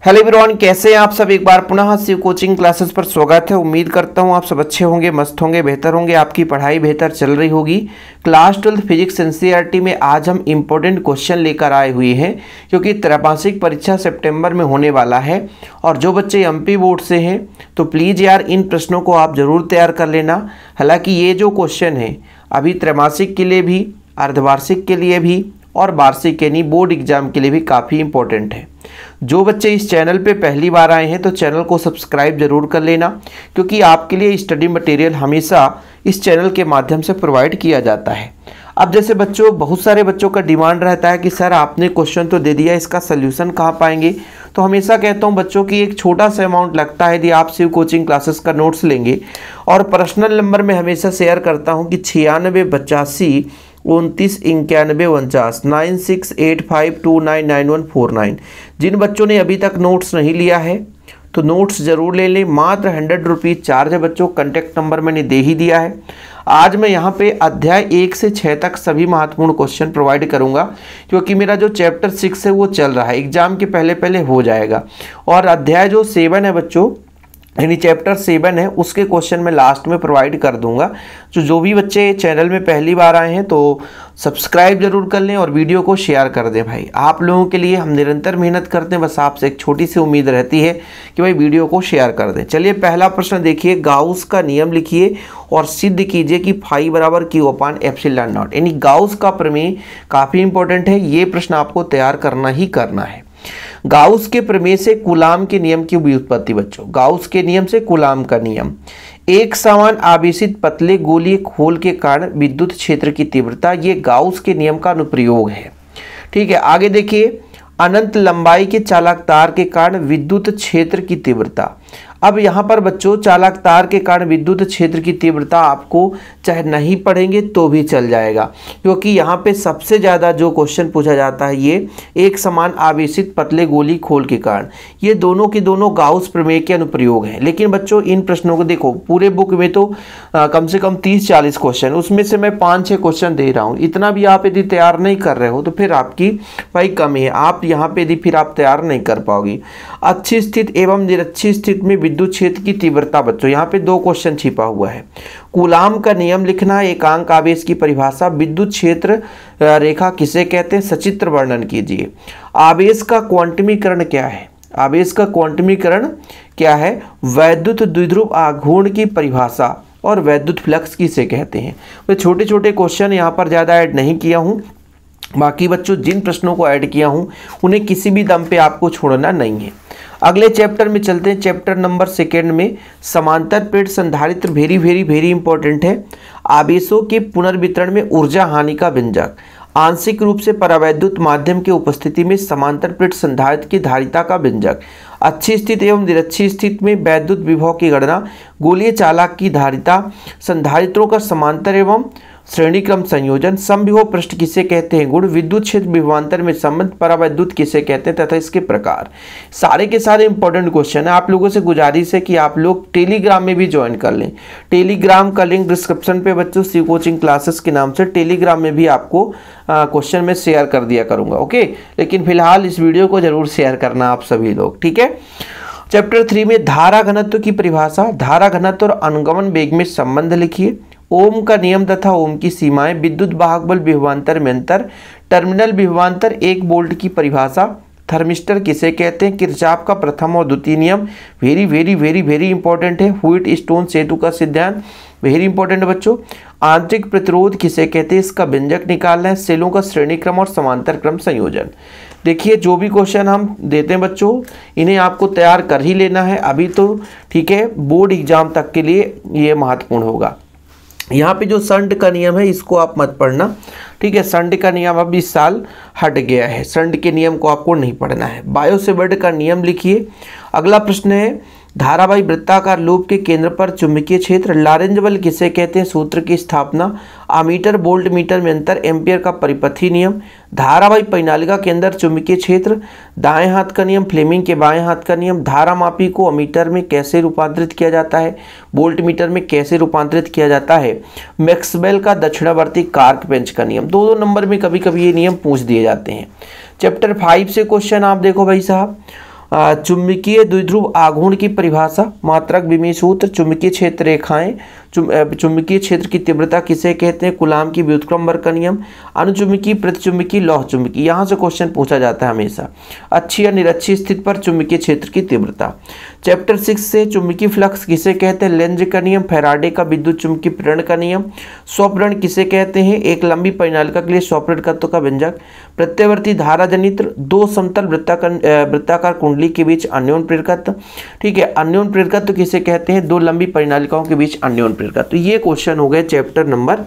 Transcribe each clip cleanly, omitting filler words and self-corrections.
Hello everyone, कैसे हैं आप सब। एक बार पुनः शिव कोचिंग क्लासेस पर स्वागत है। उम्मीद करता हूं आप सब अच्छे होंगे, मस्त होंगे, बेहतर होंगे, आपकी पढ़ाई बेहतर चल रही होगी। क्लास 12 फिजिक्स एनसीईआरटी में आज हम इम्पोर्टेंट क्वेश्चन लेकर आए हुए हैं, क्योंकि त्रैमासिक परीक्षा सितंबर में होने वाला है। और जो बच्चे एमपी बोर्ड से हैं तो प्लीज़ यार इन प्रश्नों को आप ज़रूर तैयार कर लेना। हालाँकि ये जो क्वेश्चन है अभी त्रैमासिक के लिए भी, अर्धवार्षिक के लिए भी और वार्षिक यानी बोर्ड एग्जाम के लिए भी काफ़ी इंपॉर्टेंट है। जो बच्चे इस चैनल पे पहली बार आए हैं तो चैनल को सब्सक्राइब जरूर कर लेना, क्योंकि आपके लिए स्टडी मटेरियल हमेशा इस चैनल के माध्यम से प्रोवाइड किया जाता है। अब जैसे बच्चों, बहुत सारे बच्चों का डिमांड रहता है कि सर आपने क्वेश्चन तो दे दिया, इसका सोल्यूशन कहाँ पाएंगे। तो हमेशा कहता हूँ बच्चों की एक छोटा सा अमाउंट लगता है यदि आप शिव कोचिंग क्लासेस का नोट्स लेंगे। और पर्सनल नंबर में हमेशा शेयर करता हूँ कि 9685299149 9685299149। जिन बच्चों ने अभी तक नोट्स नहीं लिया है तो नोट्स ज़रूर ले लें। मात्र 100 रुपीज़ चार्ज है बच्चों। कॉन्टैक्ट नंबर मैंने दे ही दिया है। आज मैं यहाँ पे अध्याय 1 से 6 तक सभी महत्वपूर्ण क्वेश्चन प्रोवाइड करूँगा, क्योंकि मेरा जो चैप्टर 6 है वो चल रहा है, एग्जाम के पहले पहले हो जाएगा। और अध्याय जो 7 है बच्चों, यानी चैप्टर 7 है, उसके क्वेश्चन मैं लास्ट में प्रोवाइड कर दूंगा। जो भी बच्चे चैनल में पहली बार आए हैं तो सब्सक्राइब जरूर कर लें और वीडियो को शेयर कर दें। भाई आप लोगों के लिए हम निरंतर मेहनत करते हैं, बस आपसे एक छोटी सी उम्मीद रहती है कि भाई वीडियो को शेयर कर दें। चलिए पहला प्रश्न देखिए, गाउस का नियम लिखिए और सिद्ध कीजिए कि फाई बराबर Q/ε नॉट। यानी गाउस का प्रमेय काफ़ी इंपॉर्टेंट है, ये प्रश्न आपको तैयार करना ही करना है। गाउस के प्रमेय से कूलाम के नियम की व्युत्पत्ति बच्चों। गाउस के नियम से कूलाम का नियम, एक समान आवेशित पतले गोलीय खोल के कारण विद्युत क्षेत्र की तीव्रता, ये गाउस के नियम का अनुप्रयोग है। ठीक है, आगे देखिए, अनंत लंबाई के चालक तार के कारण विद्युत क्षेत्र की तीव्रता। अब यहाँ पर बच्चों चालक तार के कारण विद्युत क्षेत्र की तीव्रता आपको चाहे नहीं पढ़ेंगे तो भी चल जाएगा, क्योंकि यहाँ पे सबसे ज़्यादा जो क्वेश्चन पूछा जाता है ये एक समान आवेशित पतले गोली खोल के कारण। ये दोनों के दोनों गाउस प्रमेय के अनुप्रयोग हैं। लेकिन बच्चों इन प्रश्नों को देखो, पूरे बुक में तो कम से कम 30-40 क्वेश्चन, उसमें से मैं 5-6 क्वेश्चन दे रहा हूँ। इतना भी आप यदि तैयार नहीं कर रहे हो तो फिर आपकी भाई कमी है। आप यहाँ पे यदि फिर आप तैयार नहीं कर पाओगे। अच्छी स्थिति एवं निरक्षी स्थिति में विद्युत क्षेत्र की तीव्रता बच्चों, यहाँ पे 2 क्वेश्चन छिपा हुआ है। कूलाम का नियम लिखना, एकांक आवेश की परिभाषा, विद्युत क्षेत्र रेखा किसे कहते हैं, सचित्र वर्णन कीजिए। आवेश का क्वांटमीकरण क्या है, आवेश का क्वांटमीकरण क्या है, वैद्युत द्विध्रुव आघूर्ण की परिभाषा और वैद्युत फ्लक्स किसे कहते हैं। मैं छोटे छोटे क्वेश्चन यहाँ पर ज़्यादा ऐड नहीं किया हूँ। बाकी बच्चों जिन प्रश्नों को ऐड किया हूँ उन्हें किसी भी दम पे आपको छोड़ना नहीं है। अगले चैप्टर में चलते हैं। चैप्टर नंबर 2 में समांतर प्लेट संधारित्र वेरी इंपॉर्टेंट है। आवेशों के पुनर्वितरण में ऊर्जा हानि का व्यंजक, आंशिक रूप से परावैद्युत माध्यम की उपस्थिति में समांतर प्लेट संधारित्र की धारिता का व्यंजक, अच्छी स्थिति एवं निरक्षी स्थिति में वैद्युत विभव की गणना, गोलीय चालक की धारिता, संधारित्रों का समांतर एवं श्रेणी क्रम संयोजन, समविभव पृष्ठ किसे कहते हैं, गुण, विद्युत क्षेत्र विभवांतर में संबंध, परावैद्युत किसे कहते हैं तथा इसके प्रकार। सारे के सारे इंपॉर्टेंट क्वेश्चन है। आप लोगों से गुजारिश है कि आप लोग टेलीग्राम में भी ज्वाइन कर लें। टेलीग्राम का लिंक डिस्क्रिप्शन पे बच्चों शिव कोचिंग क्लासेस के नाम से टेलीग्राम में भी आपको क्वेश्चन में शेयर कर दिया करूंगा। ओके, लेकिन फिलहाल इस वीडियो को जरूर शेयर करना आप सभी लोग, ठीक है। चैप्टर 3 में धारा घनत्व की परिभाषा, धारा घनत्व और अनुगमन वेग में संबंध लिखिए। ओम का नियम तथा ओम की सीमाएं, विद्युत वाहक बल विभवांतर में अंतर, टर्मिनल विभवांतर 1 वोल्ट की परिभाषा, थर्मिस्टर किसे कहते हैं, किरचॉफ का प्रथम और द्वितीय नियम, वेरी इंपॉर्टेंट है। व्हीट स्टोन सेतु का सिद्धांत, वेरी इंपॉर्टेंट बच्चों। आंतरिक प्रतिरोध किसे कहते हैं, इसका व्यंजक निकालना है। सेलों का श्रेणी क्रम और समांतर क्रम संयोजन। देखिए जो भी क्वेश्चन हम देते हैं बच्चों इन्हें आपको तैयार कर ही लेना है अभी तो, ठीक है। बोर्ड एग्जाम तक के लिए ये महत्वपूर्ण होगा। यहाँ पे जो संड का नियम है इसको आप मत पढ़ना, ठीक है। संड का नियम अब इस साल हट गया है, संड के नियम को आपको नहीं पढ़ना है। बायो सेवर्ट का नियम लिखिए। अगला प्रश्न है, धारावाही वृत्ताकार लूप के केंद्र पर चुंबकीय क्षेत्र, लॉरेंज बल किसे कहते हैं, सूत्र की स्थापना, अमीटर वोल्ट मीटर में अंतर, एम्पियर का परिपथी नियम, धारावाही परिनालिका के अंदर चुंबकीय क्षेत्र, दाएं हाथ का नियम, फ्लेमिंग के बाएं हाथ का नियम, धारा मापी को अमीटर में कैसे रूपांतरित किया जाता है, वोल्ट मीटर में कैसे रूपांतरित किया जाता है, मैक्सवेल का दक्षिणावर्ती कार्क पेंच का नियम। 2-2 नंबर में कभी कभी ये नियम पूछ दिए जाते हैं। चैप्टर 5 से क्वेश्चन आप देखो भाई साहब, चुंबकीय द्विध्रुव आघूर्ण की परिभाषा, मात्रक विमीय सूत्र, चुंबकीय क्षेत्र रेखाएं, चुंबकीय क्षेत्र की तीव्रता किसे कहते हैं, कूलाम की व्युत्क्रम बल का नियम, अनुचुंबकीय, प्रतिचुंबकीय, लौह चुंबकीय। यहाँ से क्वेश्चन पूछा जाता है हमेशा। अच्छी या निरक्षी स्थिति पर चुंबकीय क्षेत्र की तीव्रता। चैप्टर 6 से चुंबकीय फ्लक्स किसे कहते हैं, लेंज का नियम, फैराडे का विद्युत चुंबकीय प्रेरण का नियम। स्वप्रेरण किसे कहते हैं, एक लंबी परिनालिका के लिए स्वप्रेरकत्व का व्यंजक। प्रत्यावर्ती धारा जनित्र, दो समतल वृत्ताकार कुंडली के बीच अन्योन्य प्रेरकत्व। ठीक है, अन्योन्य प्रेरकत्व किसे कहते हैं, दो लंबी परिनालिकाओं के बीच अन्योन्य प्रेरकत्व। ये क्वेश्चन हो गए चैप्टर नंबर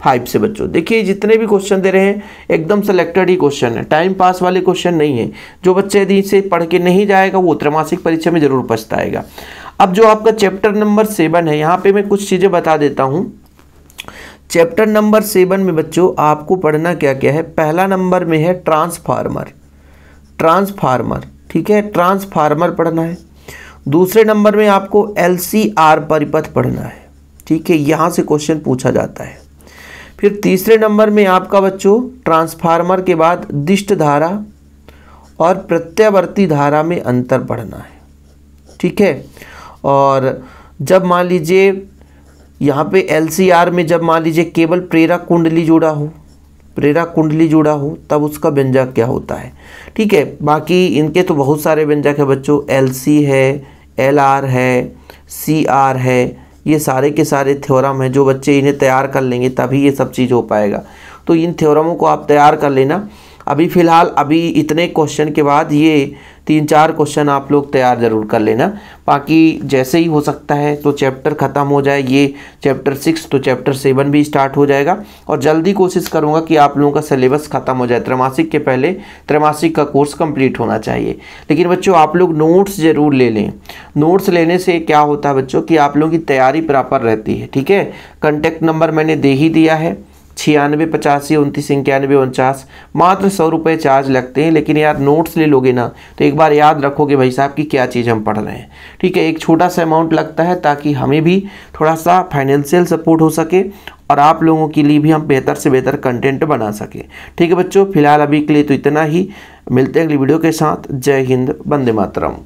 5 से बच्चों। देखिए जितने भी क्वेश्चन दे रहे हैं एकदम सेलेक्टेड ही क्वेश्चन है, टाइम पास वाले क्वेश्चन नहीं है। जो बच्चे यदि इसे पढ़ के नहीं जाएगा वो त्रैमासिक परीक्षा में जरूर पछताएगा। अब जो आपका चैप्टर नंबर 7 है, यहाँ पे मैं कुछ चीजें बता देता हूँ। चैप्टर नंबर 7 में बच्चों आपको पढ़ना क्या क्या है। पहला नंबर में है ट्रांसफार्मर, ठीक है, ट्रांसफार्मर पढ़ना है। दूसरे नंबर में आपको LCR परिपथ पढ़ना है, ठीक है, यहाँ से क्वेश्चन पूछा जाता है। फिर तीसरे नंबर में आपका बच्चों ट्रांसफार्मर के बाद दिष्ट धारा और प्रत्यावर्ती धारा में अंतर पढ़ना है, ठीक है। और जब मान लीजिए यहाँ पे LCR में जब मान लीजिए केवल प्रेरक कुंडली जुड़ा हो तब उसका व्यंजक क्या होता है, ठीक है। बाकी इनके तो बहुत सारे व्यंजक है बच्चों, LC है, LR है, CR है, ये सारे के सारे थ्योरम हैं। जो बच्चे इन्हें तैयार कर लेंगे तभी ये सब चीज़ हो पाएगा। तो इन थ्योरमों को आप तैयार कर लेना। अभी फ़िलहाल अभी इतने क्वेश्चन के बाद ये 3-4 क्वेश्चन आप लोग तैयार ज़रूर कर लेना। बाकी जैसे ही हो सकता है तो चैप्टर ख़त्म हो जाए, ये चैप्टर 6 तो चैप्टर 7 भी स्टार्ट हो जाएगा। और जल्दी कोशिश करूँगा कि आप लोगों का सिलेबस ख़त्म हो जाए, त्रैमासिक के पहले त्रैमासिक का कोर्स कंप्लीट होना चाहिए। लेकिन बच्चों आप लोग नोट्स ज़रूर ले लें। नोट्स लेने से क्या होता है बच्चों कि आप लोगों की तैयारी प्रॉपर रहती है, ठीक है। कॉन्टैक्ट नंबर मैंने दे ही दिया है, 96 85 29 91 49। मात्र 100 रुपये चार्ज लगते हैं। लेकिन यार नोट्स ले लोगे ना तो एक बार याद रखोगे भाई साहब कि क्या चीज़ हम पढ़ रहे हैं, ठीक है। एक छोटा सा अमाउंट लगता है ताकि हमें भी थोड़ा सा फाइनेंशियल सपोर्ट हो सके और आप लोगों के लिए भी हम बेहतर से बेहतर कंटेंट बना सके, ठीक है बच्चों। फिलहाल अभी के लिए तो इतना ही, मिलते हैं अगली वीडियो के साथ। जय हिंद, वंदे मातरम।